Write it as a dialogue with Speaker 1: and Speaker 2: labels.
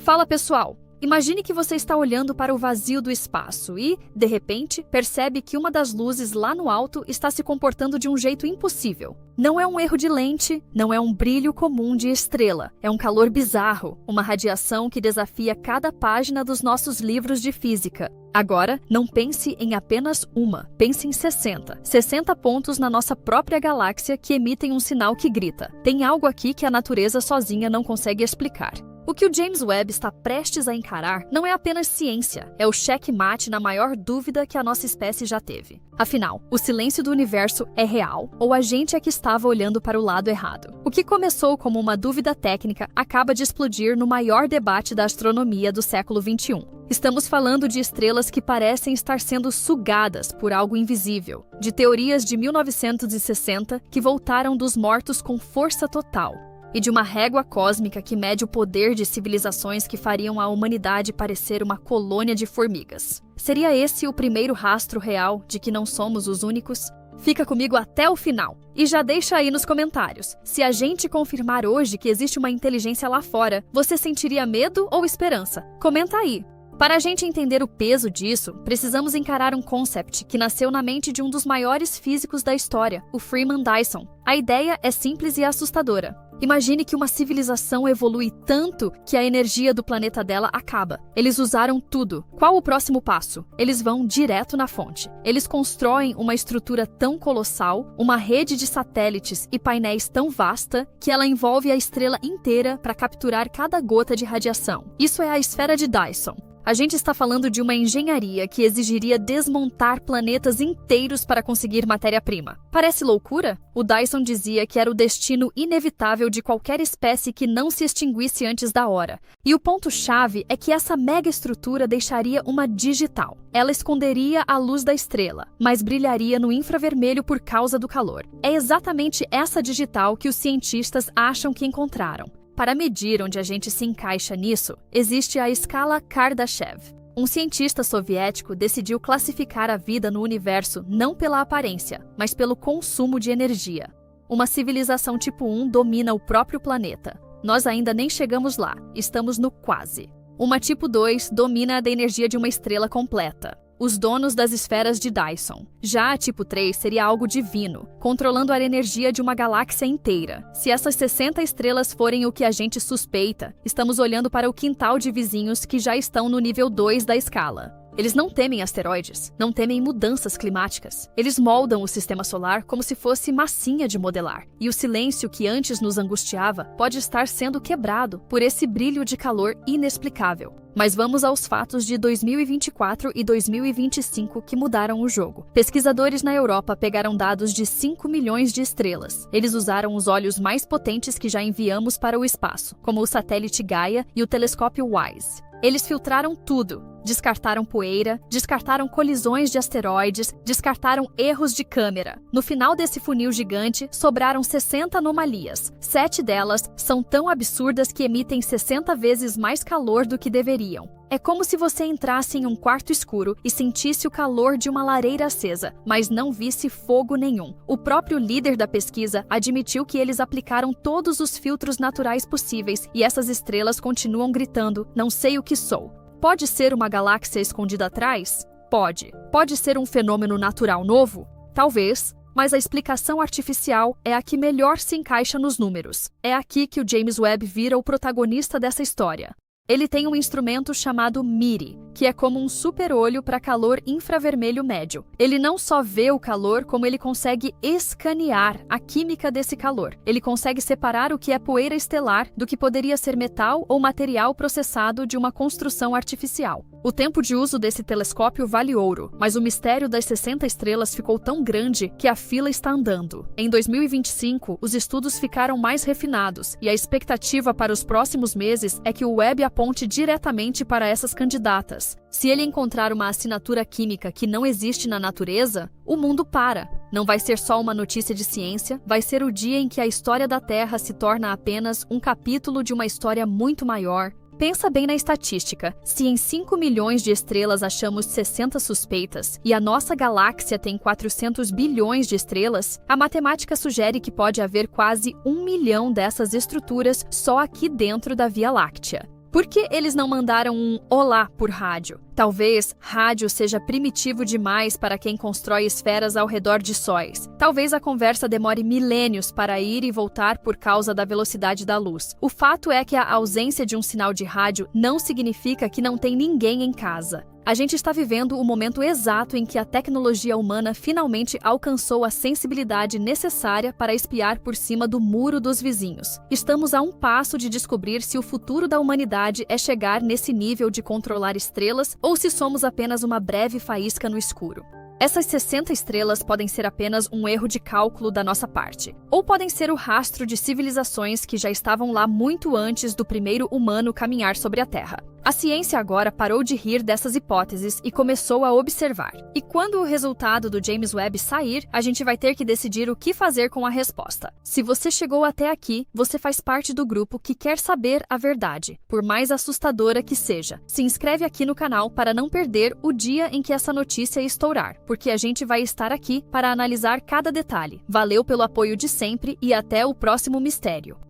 Speaker 1: Fala, pessoal! Imagine que você está olhando para o vazio do espaço e, de repente, percebe que uma das luzes lá no alto está se comportando de um jeito impossível. Não é um erro de lente, não é um brilho comum de estrela. É um calor bizarro, uma radiação que desafia cada página dos nossos livros de física. Agora, não pense em apenas uma, pense em 60. 60 pontos na nossa própria galáxia que emitem um sinal que grita. Tem algo aqui que a natureza sozinha não consegue explicar. O que o James Webb está prestes a encarar não é apenas ciência, é o checkmate na maior dúvida que a nossa espécie já teve. Afinal, o silêncio do universo é real ou a gente é que estava olhando para o lado errado? O que começou como uma dúvida técnica acaba de explodir no maior debate da astronomia do século XXI. Estamos falando de estrelas que parecem estar sendo sugadas por algo invisível, de teorias de 1960 que voltaram dos mortos com força total, e de uma régua cósmica que mede o poder de civilizações que fariam a humanidade parecer uma colônia de formigas. Seria esse o primeiro rastro real de que não somos os únicos? Fica comigo até o final. E já deixa aí nos comentários. Se a gente confirmar hoje que existe uma inteligência lá fora, você sentiria medo ou esperança? Comenta aí. Para a gente entender o peso disso, precisamos encarar um concept que nasceu na mente de um dos maiores físicos da história, o Freeman Dyson. A ideia é simples e assustadora. Imagine que uma civilização evolui tanto que a energia do planeta dela acaba. Eles usaram tudo. Qual o próximo passo? Eles vão direto na fonte. Eles constroem uma estrutura tão colossal, uma rede de satélites e painéis tão vasta, que ela envolve a estrela inteira para capturar cada gota de radiação. Isso é a esfera de Dyson. A gente está falando de uma engenharia que exigiria desmontar planetas inteiros para conseguir matéria-prima. Parece loucura? O Dyson dizia que era o destino inevitável de qualquer espécie que não se extinguisse antes da hora. E o ponto-chave é que essa mega estrutura deixaria uma digital. Ela esconderia a luz da estrela, mas brilharia no infravermelho por causa do calor. É exatamente essa digital que os cientistas acham que encontraram. Para medir onde a gente se encaixa nisso, existe a escala Kardashev. Um cientista soviético decidiu classificar a vida no universo não pela aparência, mas pelo consumo de energia. Uma civilização tipo 1 domina o próprio planeta. Nós ainda nem chegamos lá, estamos no quase. Uma tipo 2 domina a energia de uma estrela completa. Os donos das esferas de Dyson. Já a tipo 3 seria algo divino, controlando a energia de uma galáxia inteira. Se essas 60 estrelas forem o que a gente suspeita, estamos olhando para o quintal de vizinhos que já estão no nível 2 da escala. Eles não temem asteroides, não temem mudanças climáticas. Eles moldam o sistema solar como se fosse massinha de modelar. E o silêncio que antes nos angustiava pode estar sendo quebrado por esse brilho de calor inexplicável. Mas vamos aos fatos de 2024 e 2025 que mudaram o jogo. Pesquisadores na Europa pegaram dados de 5 milhões de estrelas. Eles usaram os olhos mais potentes que já enviamos para o espaço, como o satélite Gaia e o telescópio WISE. Eles filtraram tudo. Descartaram poeira, descartaram colisões de asteroides, descartaram erros de câmera. No final desse funil gigante, sobraram 60 anomalias. 7 delas são tão absurdas que emitem 60 vezes mais calor do que deveriam. É como se você entrasse em um quarto escuro e sentisse o calor de uma lareira acesa, mas não visse fogo nenhum. O próprio líder da pesquisa admitiu que eles aplicaram todos os filtros naturais possíveis e essas estrelas continuam gritando: "Não sei o que sou". Pode ser uma galáxia escondida atrás? Pode. Pode ser um fenômeno natural novo? Talvez. Mas a explicação artificial é a que melhor se encaixa nos números. É aqui que o James Webb vira o protagonista dessa história. Ele tem um instrumento chamado MIRI, que é como um super-olho para calor infravermelho médio. Ele não só vê o calor, como ele consegue escanear a química desse calor. Ele consegue separar o que é poeira estelar do que poderia ser metal ou material processado de uma construção artificial. O tempo de uso desse telescópio vale ouro, mas o mistério das 60 estrelas ficou tão grande que a fila está andando. Em 2025, os estudos ficaram mais refinados e a expectativa para os próximos meses é que o Webb aponte diretamente para essas candidatas. Se ele encontrar uma assinatura química que não existe na natureza, o mundo para. Não vai ser só uma notícia de ciência, vai ser o dia em que a história da Terra se torna apenas um capítulo de uma história muito maior. Pensa bem na estatística. Se em 5 milhões de estrelas achamos 60 suspeitas e a nossa galáxia tem 400 bilhões de estrelas, a matemática sugere que pode haver quase 1 milhão dessas estruturas só aqui dentro da Via Láctea. Por que eles não mandaram um olá por rádio? Talvez rádio seja primitivo demais para quem constrói esferas ao redor de sóis. Talvez a conversa demore milênios para ir e voltar por causa da velocidade da luz. O fato é que a ausência de um sinal de rádio não significa que não tem ninguém em casa. A gente está vivendo o momento exato em que a tecnologia humana finalmente alcançou a sensibilidade necessária para espiar por cima do muro dos vizinhos. Estamos a um passo de descobrir se o futuro da humanidade é chegar nesse nível de controlar estrelas ou se somos apenas uma breve faísca no escuro. Essas 60 estrelas podem ser apenas um erro de cálculo da nossa parte, ou podem ser o rastro de civilizações que já estavam lá muito antes do primeiro humano caminhar sobre a Terra. A ciência agora parou de rir dessas hipóteses e começou a observar. E quando o resultado do James Webb sair, a gente vai ter que decidir o que fazer com a resposta. Se você chegou até aqui, você faz parte do grupo que quer saber a verdade, por mais assustadora que seja. Se inscreve aqui no canal para não perder o dia em que essa notícia estourar, porque a gente vai estar aqui para analisar cada detalhe. Valeu pelo apoio de sempre e até o próximo mistério.